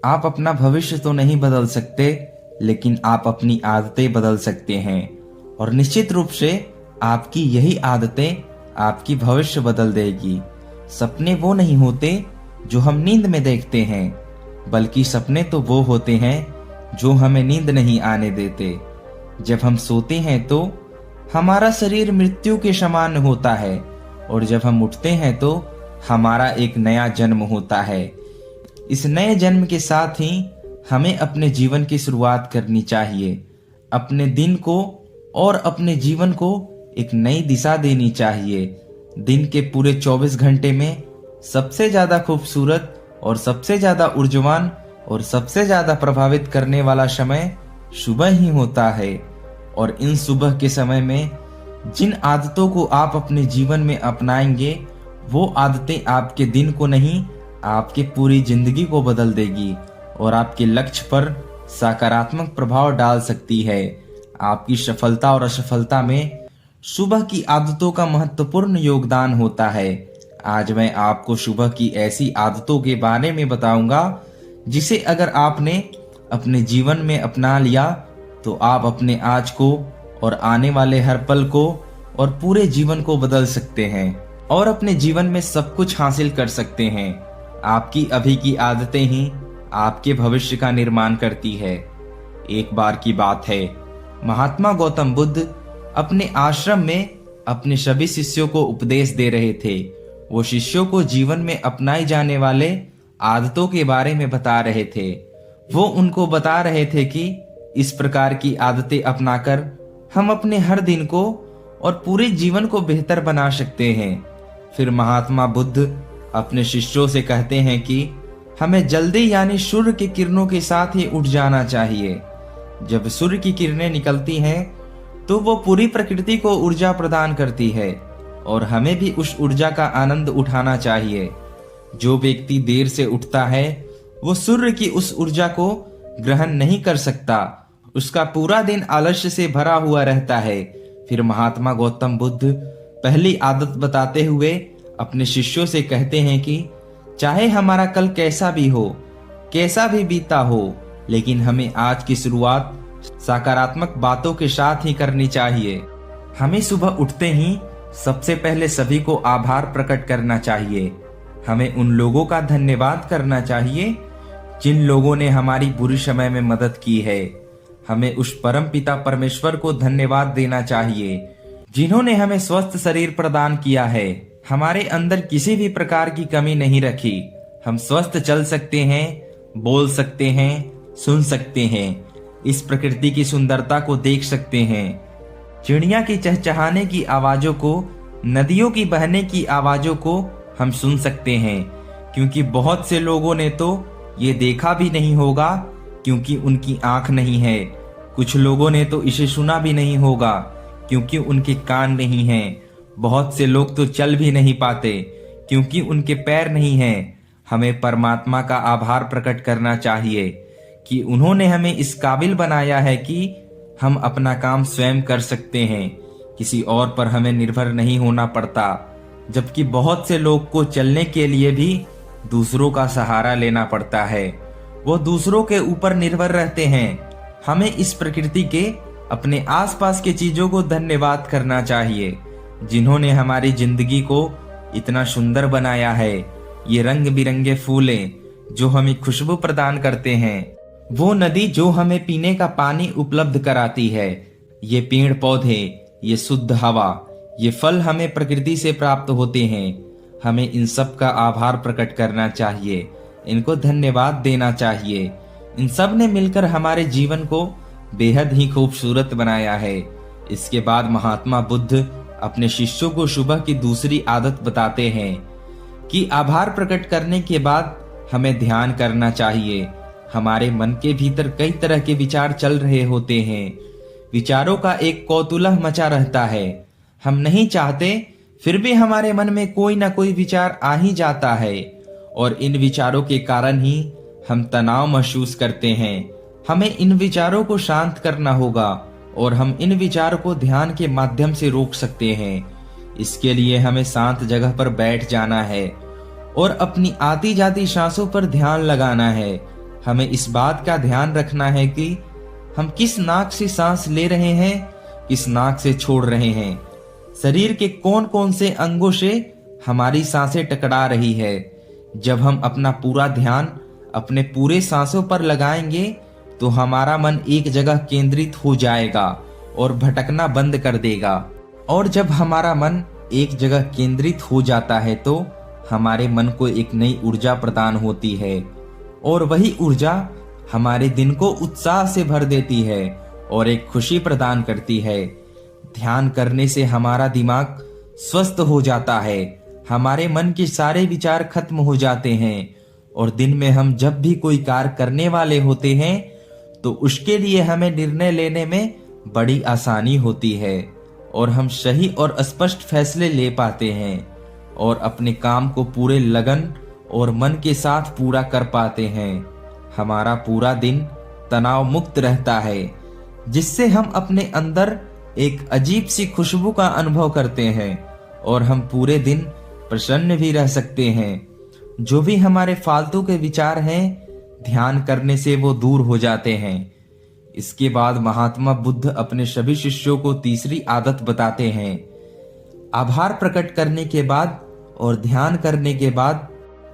आप अपना भविष्य तो नहीं बदल सकते, लेकिन आप अपनी आदतें बदल सकते हैं। और निश्चित रूप से आपकी यही आदतें आपकी भविष्य बदल देगी। सपने वो नहीं होते जो हम नींद में देखते हैं, बल्कि सपने तो वो होते हैं जो हमें नींद नहीं आने देते। जब हम सोते हैं तो हमारा शरीर मृत्यु के समान होता है, और जब हम उठते हैं तो हमारा एक नया जन्म होता है। इस नए जन्म के साथ ही हमें अपने जीवन की शुरुआत करनी चाहिए। अपने दिन को और अपने जीवन को एक नई दिशा देनी चाहिए। दिन के पूरे 24 घंटे में सबसे ज्यादा खूबसूरत और सबसे ज्यादा ऊर्जावान और सबसे ज्यादा प्रभावित करने वाला समय सुबह ही होता है। और इन सुबह के समय में जिन आदतों को आप अपने जीवन में अपनाएंगे, वो आदतें आपके दिन को नहीं, आपके पूरी जिंदगी को बदल देगी और आपके लक्ष्य पर सकारात्मक प्रभाव डाल सकती है। आपकी सफलता और असफलता में सुबह की आदतों का महत्वपूर्ण योगदान होता है। आज मैं आपको सुबह की ऐसी आदतों के बारे में बताऊंगा जिसे अगर आपने अपने जीवन में अपना लिया तो आप अपने आज को और आने वाले हर पल को और पूरे जीवन को बदल सकते हैं और अपने जीवन में सब कुछ हासिल कर सकते हैं। आपकी अभी की आदतें ही आपके भविष्य का निर्माण करती है। एक बार की बात है, महात्मा गौतम बुद्ध अपने आश्रम में अपने सभी शिष्यों को उपदेश दे रहे थे। वो शिष्यों को जीवन में अपनाई जाने वाले आदतों के बारे में बता रहे थे। वो उनको बता रहे थे कि इस प्रकार की आदतें अपनाकर हम अपने हर दिन को और पूरे जीवन को बेहतर बना सकते हैं। फिर महात्मा बुद्ध अपने शिष्यों से कहते हैं कि हमें जल्दी यानी सूर्य की किरणों के साथ ही उठ जाना चाहिए। जब सूर्य की किरणें निकलती हैं तो वो पूरी प्रकृति को ऊर्जा प्रदान करती है और हमें भी उस ऊर्जा का आनंद उठाना चाहिए। जो व्यक्ति देर से उठता है वो सूर्य की उस ऊर्जा को ग्रहण नहीं कर सकता। उसका पूरा दिन आलस्य से भरा हुआ रहता है। फिर महात्मा गौतम बुद्ध पहली आदत बताते हुए अपने शिष्यों से कहते हैं कि चाहे हमारा कल कैसा भी हो, कैसा भी बीता हो, लेकिन हमें आज की शुरुआत सकारात्मक बातों के साथ ही करनी चाहिए। हमें सुबह उठते ही सबसे पहले सभी को आभार प्रकट करना चाहिए। हमें उन लोगों का धन्यवाद करना चाहिए जिन लोगों ने हमारी बुरी समय में मदद की है। हमें उस परम पिता परमेश्वर को धन्यवाद देना चाहिए जिन्होंने हमें स्वस्थ शरीर प्रदान किया है, हमारे अंदर किसी भी प्रकार की कमी नहीं रखी। हम स्वस्थ चल सकते हैं, बोल सकते हैं, सुन सकते हैं, इस प्रकृति की सुंदरता को देख सकते हैं। चिड़िया की चहचहाने की आवाजों को, नदियों की बहने की आवाजों को हम सुन सकते हैं, क्योंकि बहुत से लोगों ने तो ये देखा भी नहीं होगा क्योंकि उनकी आंख नहीं है। कुछ लोगों ने तो इसे सुना भी नहीं होगा क्योंकि उनके कान नहीं हैं। बहुत से लोग तो चल भी नहीं पाते क्योंकि उनके पैर नहीं हैं। हमें परमात्मा का आभार प्रकट करना चाहिए कि उन्होंने हमें इस काबिल बनाया है कि हम अपना काम स्वयं कर सकते हैं, किसी और पर हमें निर्भर नहीं होना पड़ता। जबकि बहुत से लोग को चलने के लिए भी दूसरों का सहारा लेना पड़ता है, वो दूसरों के ऊपर निर्भर रहते हैं। हमें इस प्रकृति के, अपने आसपास के चीजों को धन्यवाद करना चाहिए जिन्होंने हमारी जिंदगी को इतना सुंदर बनाया है। ये रंग बिरंगे फूलें जो हमें खुशबू प्रदान करते हैं, वो नदी जो हमें पीने का पानी उपलब्ध कराती है, ये पेड़ पौधे, ये शुद्ध हवा, ये फल हमें प्रकृति से प्राप्त होते हैं। हमें इन सब का आभार प्रकट करना चाहिए, इनको धन्यवाद देना चाहिए। इन सब ने मिलकर हमारे जीवन को बेहद ही खूबसूरत बनाया है। इसके बाद महात्मा बुद्ध अपने शिष्यों को सुबह की दूसरी आदत बताते हैं कि आभार प्रकट करने के बाद हमें ध्यान करना चाहिए। हमारे मन के भीतर कई तरह के विचार चल रहे होते हैं। विचारों का एक कौतूहल मचा रहता है। हम नहीं चाहते फिर भी हमारे मन में कोई ना कोई विचार आ ही जाता है और इन विचारों के कारण ही हम तनाव महसूस करते हैं। हमें इन विचारों को शांत करना होगा और हम इन विचारों को ध्यान के माध्यम से रोक सकते हैं। इसके लिए हमें शांत जगह पर बैठ जाना है और अपनी आती जाती सांसों पर ध्यान लगाना है। हमें इस बात का ध्यान रखना है कि हम किस नाक से सांस ले रहे हैं, किस नाक से छोड़ रहे हैं। शरीर के कौन कौन से अंगों से हमारी सांसें टकरा रही है। जब हम अपना पूरा ध्यान अपने पूरे सांसों पर लगाएंगे तो हमारा मन एक जगह केंद्रित हो जाएगा और भटकना बंद कर देगा। और जब हमारा मन एक जगह केंद्रित हो जाता है तो हमारे मन को एक नई ऊर्जा प्रदान होती है और वही ऊर्जा हमारे दिन को उत्साह से भर देती है और एक खुशी प्रदान करती है। ध्यान करने से हमारा दिमाग स्वस्थ हो जाता है, हमारे मन के सारे विचार खत्म हो जाते हैं और दिन में हम जब भी कोई कार्य करने वाले होते हैं तो उसके लिए हमें निर्णय लेने में बड़ी आसानी होती है और हम सही और स्पष्ट फैसले ले पाते हैं और अपने काम को पूरे लगन और मन के साथ पूरा कर पाते हैं। हमारा पूरा दिन तनाव मुक्त रहता है, जिससे हम अपने अंदर एक अजीब सी खुशबू का अनुभव करते हैं और हम पूरे दिन प्रसन्न भी रह सकते हैं। जो भी हमारे फालतू के विचार हैं, ध्यान करने से वो दूर हो जाते हैं। इसके बाद महात्मा बुद्ध अपने सभी शिष्यों को तीसरी आदत बताते हैं। आभार प्रकट करने के बाद और ध्यान करने के बाद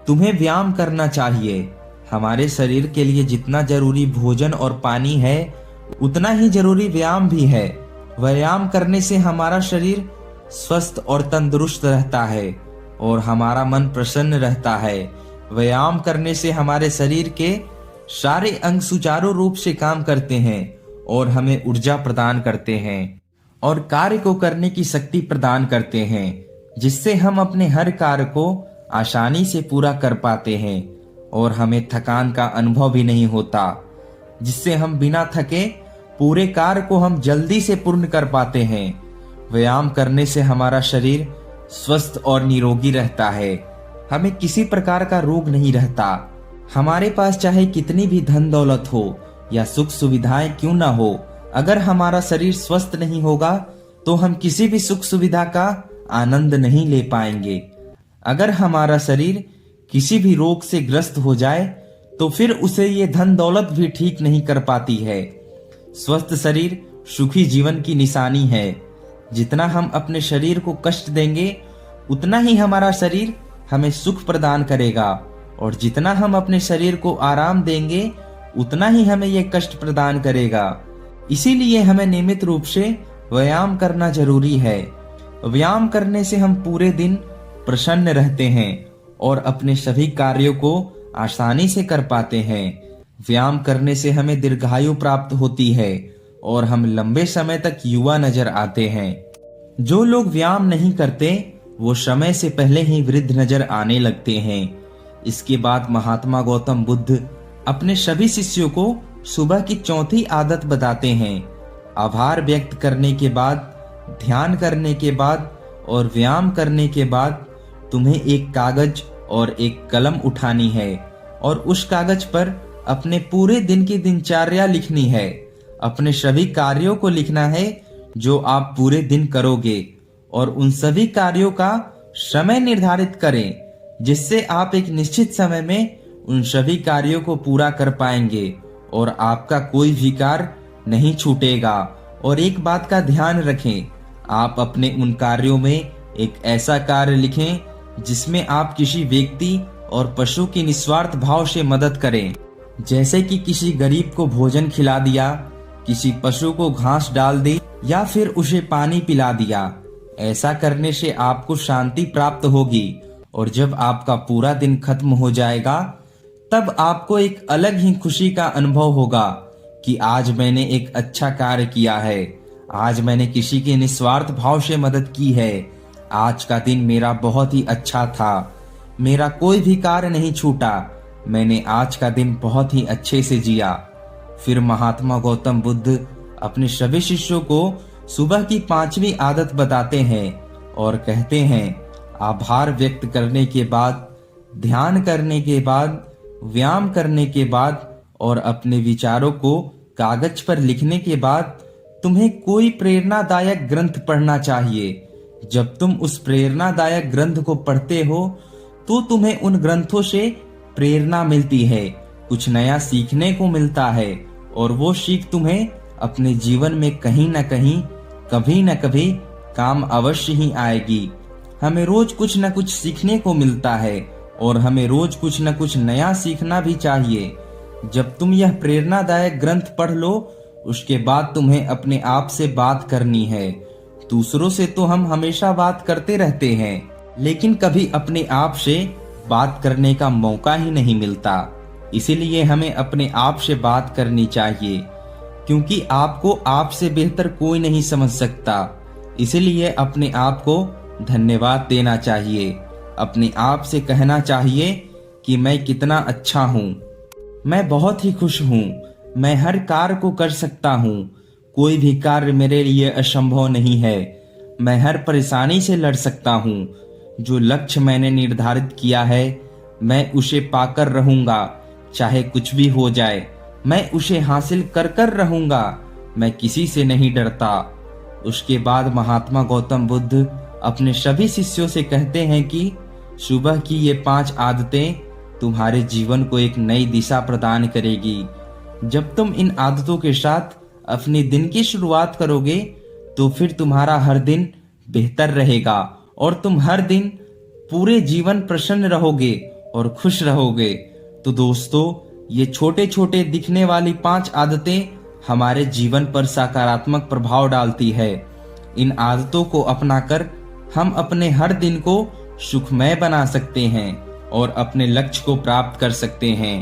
तुम्हें व्यायाम करना चाहिए। हमारे शरीर के लिए जितना जरूरी भोजन और पानी है उतना ही जरूरी व्यायाम भी है। व्यायाम करने से हमारा शरीर स्वस्थ और तंदुरुस्त रहता है और हमारा मन प्रसन्न रहता है। व्यायाम करने से हमारे शरीर के सारे अंग सुचारू रूप से काम करते हैं और हमें ऊर्जा प्रदान करते हैं और कार्य को करने की शक्ति प्रदान करते हैं, जिससे हम अपने हर कार्य को आसानी से पूरा कर पाते हैं और हमें थकान का अनुभव भी नहीं होता, जिससे हम बिना थके पूरे कार्य को हम जल्दी से पूर्ण कर पाते हैं। व्यायाम करने से हमारा शरीर स्वस्थ और निरोगी रहता है, हमें किसी प्रकार का रोग नहीं रहता। हमारे पास चाहे कितनी भी धन दौलत हो या सुख सुविधाएं क्यों ना हो, अगर हमारा शरीर स्वस्थ नहीं होगा तो हम किसी भी सुख सुविधा का आनंद नहीं ले पाएंगे। अगर हमारा शरीर किसी भी रोग से ग्रस्त हो जाए तो फिर उसे ये धन दौलत भी ठीक नहीं कर पाती है। स्वस्थ शरीर सुखी जीवन की निशानी है। जितना हम अपने शरीर को कष्ट देंगे उतना ही हमारा शरीर हमें सुख प्रदान करेगा और जितना हम अपने शरीर को आराम देंगे उतना ही हमें यह कष्ट प्रदान करेगा। इसीलिए हमें नियमित रूप से व्यायाम करना जरूरी है। व्यायाम करने से हम पूरे दिन प्रसन्न रहते हैं और अपने सभी कार्यों को आसानी से कर पाते हैं। व्यायाम करने से हमें दीर्घायु प्राप्त होती है और हम लंबे समय तक युवा नजर आते हैं। जो लोग व्यायाम नहीं करते वो समय से पहले ही वृद्ध नजर आने लगते हैं। इसके बाद महात्मा गौतम बुद्ध अपने सभी शिष्यों को सुबह की चौथी आदत बताते हैं। आभार व्यक्त करने के बाद, ध्यान करने के बाद और व्यायाम करने के बाद तुम्हें एक कागज और एक कलम उठानी है और उस कागज पर अपने पूरे दिन की दिनचर्या लिखनी है। अपने सभी कार्यों को लिखना है जो आप पूरे दिन करोगे और उन सभी कार्यों का समय निर्धारित करें, जिससे आप एक निश्चित समय में उन सभी कार्यों को पूरा कर पाएंगे और आपका कोई भी कार्य नहीं छूटेगा। और एक बात का ध्यान रखें, आप अपने उन कार्यों में एक ऐसा कार्य लिखें जिसमें आप किसी व्यक्ति और पशु की निस्वार्थ भाव से मदद करें, जैसे कि किसी गरीब को भोजन खिला दिया, किसी पशु को घास डाल दी या फिर उसे पानी पिला दिया। ऐसा करने से आपको शांति प्राप्त होगी और जब आपका पूरा दिन खत्म हो जाएगा तब आपको एक अलग ही खुशी का अनुभव होगा कि आज मैंने एक अच्छा कार्य किया है, आज मैंने किसी के निस्वार्थ भाव से मदद की है, आज का दिन मेरा बहुत ही अच्छा था, मेरा कोई भी कार्य नहीं छूटा, मैंने आज का दिन बहुत ही अच्छे से जिया। फिर महात्मा गौतम बुद्ध अपने सभी शिष्यों को सुबह की 5वीं आदत बताते हैं और कहते हैं, आभार व्यक्त करने के बाद, ध्यान करने के बाद, व्यायाम करने के बाद और अपने विचारों को कागज पर लिखने के बाद तुम्हें कोई प्रेरणादायक ग्रंथ पढ़ना चाहिए। जब तुम उस प्रेरणादायक ग्रंथ को पढ़ते हो तो तुम्हें उन ग्रंथों से प्रेरणा मिलती है कुछ नया सीखने को मिलता है और वो सीख तुम्हें अपने जीवन में कहीं न कहीं, कभी न कभी काम अवश्य ही आएगी। हमें रोज कुछ न कुछ सीखने को मिलता है और हमें रोज कुछ न कुछ नया सीखना भी चाहिए। जब तुम यह प्रेरणादायक ग्रंथ पढ़ लो, उसके बाद तुम्हें अपने आप से बात करनी है। दूसरों से तो हम हमेशा बात करते रहते हैं, लेकिन कभी अपने आप से बात करने का मौका ही नहीं मिलता। इसीलिए हमें अपने आप से बात करनी चाहिए, क्योंकि आपको आपसे बेहतर कोई नहीं समझ सकता। इसीलिए अपने आप को धन्यवाद देना चाहिए। अपने आप से कहना चाहिए कि मैं कितना अच्छा हूँ, मैं बहुत ही खुश हूँ, मैं हर कार्य को कर सकता हूँ, कोई भी कार्य मेरे लिए असंभव नहीं है, मैं हर परेशानी से लड़ सकता हूँ, जो लक्ष्य मैंने निर्धारित किया है मैं उसे पाकर रहूंगा, चाहे कुछ भी हो जाए मैं उसे हासिल कर कर रहूंगा, मैं किसी से नहीं डरता। उसके बाद महात्मा गौतम बुद्ध अपने सभी शिष्यों से कहते हैं कि सुबह की ये 5 आदतें तुम्हारे जीवन को एक नई दिशा प्रदान करेगी। जब तुम इन आदतों के साथ अपने दिन की शुरुआत करोगे तो फिर तुम्हारा हर दिन बेहतर रहेगा और तुम हर दिन पूरे जीवन प्रसन्न रहोगे और खुश रहोगे। तो दोस्तों, ये छोटे छोटे दिखने वाली 5 आदतें हमारे जीवन पर सकारात्मक प्रभाव डालती है। इन आदतों को अपनाकर हम अपने हर दिन को सुखमय बना सकते हैं और अपने लक्ष्य को प्राप्त कर सकते हैं।